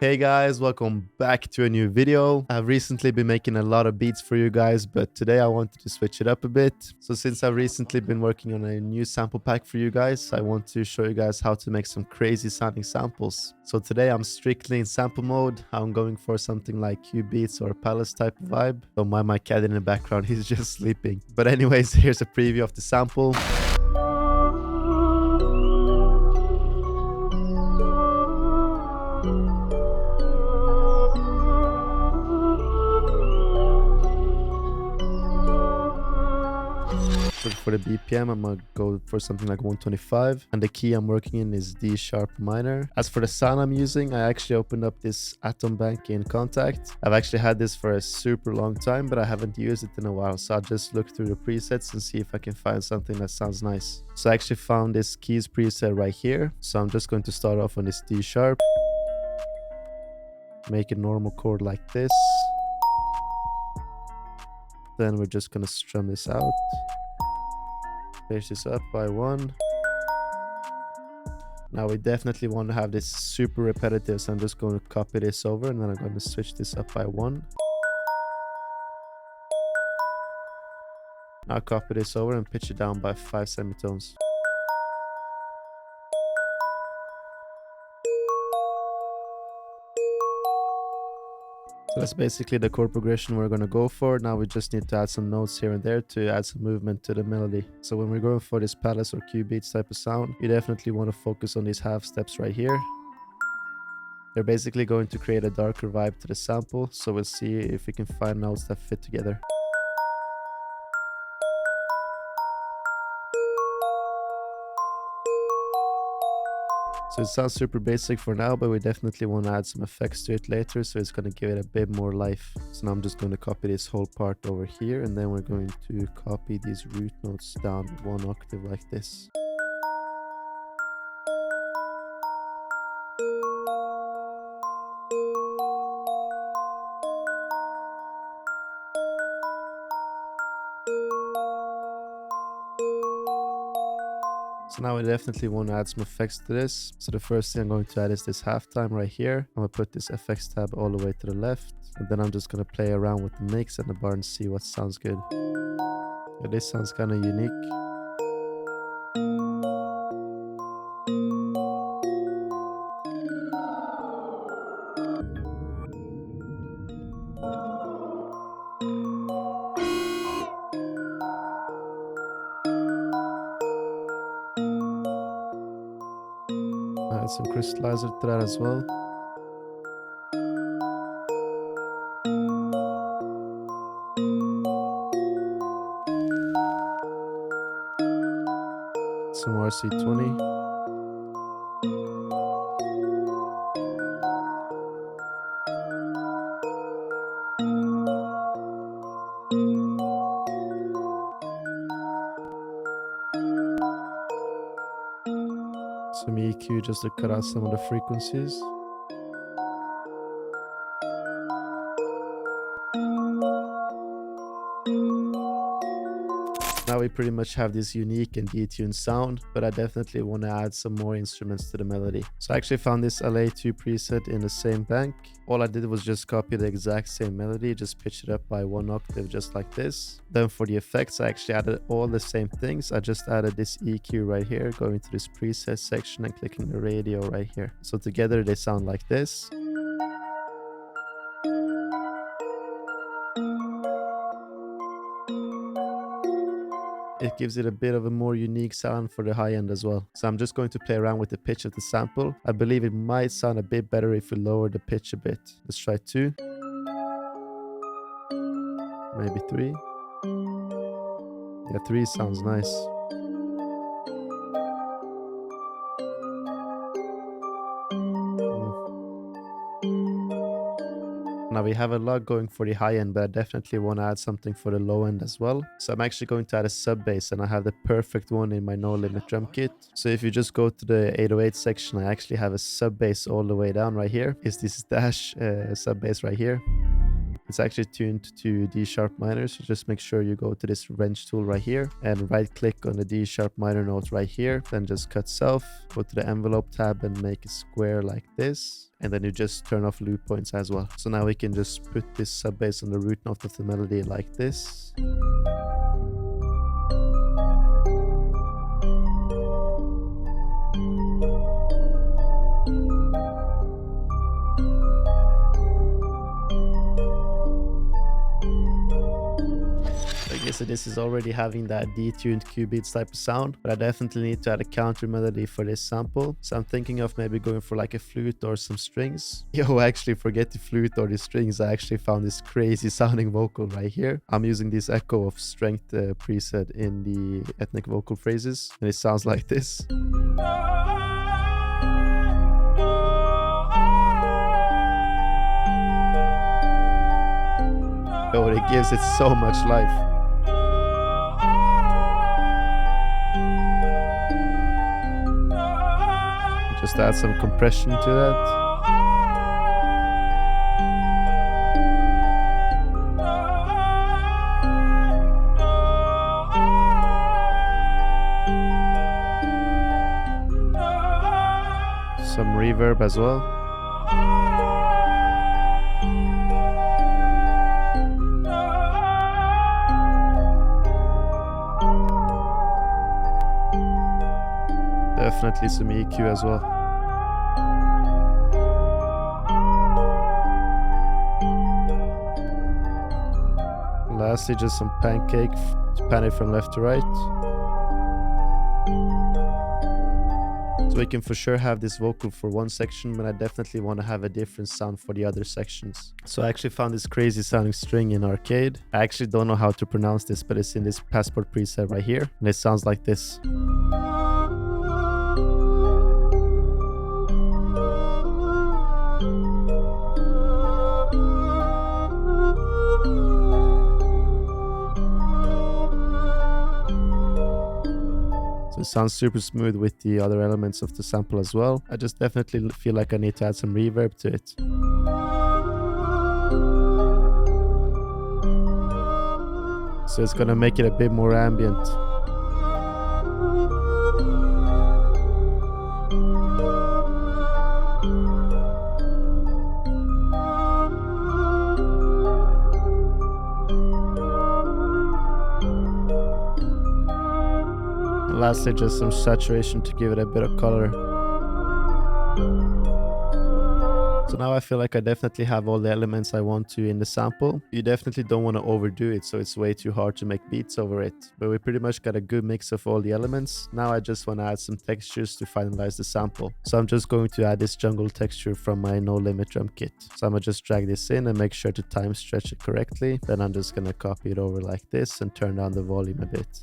Hey guys, welcome back to a new video. I've recently been making a lot of beats for you guys, but today I wanted to switch it up a bit. So since I've recently been working on a new sample pack for you guys, I want to show you guys how to make some crazy sounding samples. So today I'm strictly in sample mode. I'm going for something like Cubeatz or Palace type of vibe. Don't mind my cat in the background, he's just sleeping. But anyways, here's a preview of the sample. For the BPM, I'm gonna go for something like 125, and the key I'm working in is D sharp minor. As for the sound I'm using, I actually opened up this Atom Bank in Contact. I've actually had this for a super long time, but I haven't used it in a while, so I'll just look through the presets and see if I can find something that sounds nice. So I actually found this keys preset right here, so I'm just going to start off on this D sharp, make a normal chord like this, then we're just gonna strum this out. Pitch this up by 1. Now we definitely want to have this super repetitive, so I'm just going to copy this over and then I'm going to switch this up by 1. Now copy this over and pitch it down by 5 semitones. So that's basically the chord progression we're going to go for. Now we just need to add some notes here and there to add some movement to the melody. So when we're going for this Palace or Cubeatz type of sound, you definitely want to focus on these half steps right here. They're basically going to create a darker vibe to the sample, so we'll see if we can find notes that fit together. So it sounds super basic for now, but we definitely want to add some effects to it later, so it's going to give it a bit more life. So now I'm just going to copy this whole part over here, and then we're going to copy these root notes down 1 octave like this. So now we definitely want to add some effects to this. So the first thing I'm going to add is this halftime right here. I'm going to put this effects tab all the way to the left. And then I'm just going to play around with the mix and the bar and see what sounds good. Yeah, this sounds kind of unique. Add some crystallizer to that as well. Some RC20. Some EQ just to cut out some of the frequencies. Now we pretty much have this unique and detuned sound, but I definitely want to add some more instruments to the melody. So I actually found this LA2 preset in the same bank. All I did was just copy the exact same melody, just pitch it up by 1 octave just like this. Then for the effects, I actually added all the same things. I just added this EQ right here, going to this preset section and clicking the radio right here. So together they sound like this. It gives it a bit of a more unique sound for the high end as well. So I'm just going to play around with the pitch of the sample. I believe it might sound a bit better if we lower the pitch a bit. Let's try 2. Maybe 3. Yeah, 3 sounds nice. Now we have a lot going for the high end, but I definitely want to add something for the low end as well. So I'm actually going to add a sub bass, and I have the perfect one in my no limit drum kit. So if you just go to the 808 section, I actually have a sub bass all the way down right here. Is this dash sub bass right here. It's actually tuned to D sharp minor, so just make sure you go to this wrench tool right here and right click on the D sharp minor note right here. Then just cut self, go to the envelope tab and make a square like this. And then you just turn off loop points as well. So now we can just put this sub bass on the root note of the melody like this. So this is already having that detuned Cubeatz type of sound, but I definitely need to add a counter melody for this sample. So I'm thinking of maybe going for like a flute or some strings. Yo, actually forget the flute or the strings. I actually found this crazy sounding vocal right here. I'm using this echo of strength preset in the ethnic vocal phrases, and it sounds like this. Oh, it gives it so much life. Just add some compression to that. Some reverb as well. Definitely some EQ as well. Lastly, just some pancake to pan it from left to right. So we can for sure have this vocal for one section, but I definitely want to have a different sound for the other sections. So I actually found this crazy sounding string in Arcade. I actually don't know how to pronounce this, but it's in this passport preset right here, and it sounds like this. It sounds super smooth with the other elements of the sample as well. I just definitely feel like I need to add some reverb to it. So it's gonna make it a bit more ambient. Lastly, just some saturation to give it a bit of color. So now I feel like I definitely have all the elements I want to in the sample. You definitely don't want to overdo it, so it's way too hard to make beats over it. But we pretty much got a good mix of all the elements. Now I just want to add some textures to finalize the sample. So I'm just going to add this jungle texture from my No Limit drum kit. So I'm going to just drag this in and make sure to time stretch it correctly. Then I'm just going to copy it over like this and turn down the volume a bit.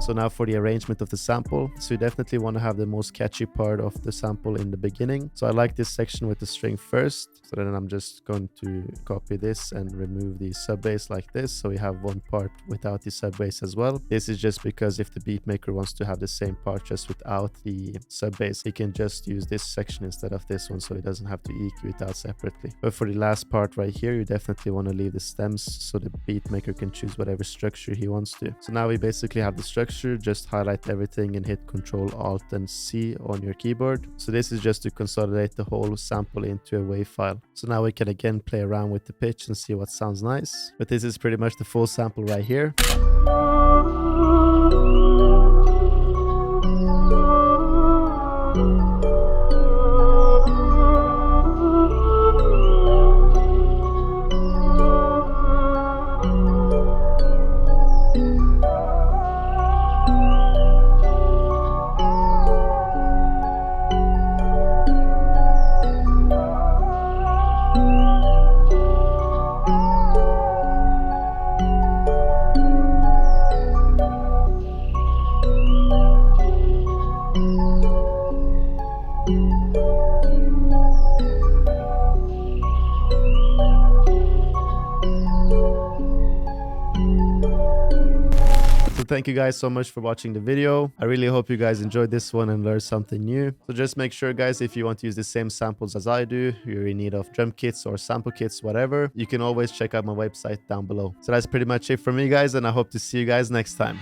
So now for the arrangement of the sample. So you definitely want to have the most catchy part of the sample in the beginning. So I like this section with the string first. So then I'm just going to copy this and remove the sub bass like this. So we have one part without the sub bass as well. This is just because if the beat maker wants to have the same part just without the sub bass, he can just use this section instead of this one, so he doesn't have to EQ it out separately. But for the last part right here, you definitely want to leave the stems so the beat maker can choose whatever structure he wants to. So now we basically have the structure. Just highlight everything and hit Ctrl Alt and C on your keyboard. So this is just to consolidate the whole sample into a WAV file. So now we can again play around with the pitch and see what sounds nice. But this is pretty much the full sample right here. thank you guys so much for watching the video. I really hope you guys enjoyed this one and learned something new. So just make sure, guys, if you want to use the same samples as I do, you're in need of drum kits or sample kits, whatever, you can always check out my website down below. So that's pretty much it for me, guys, and I hope to see you guys next time.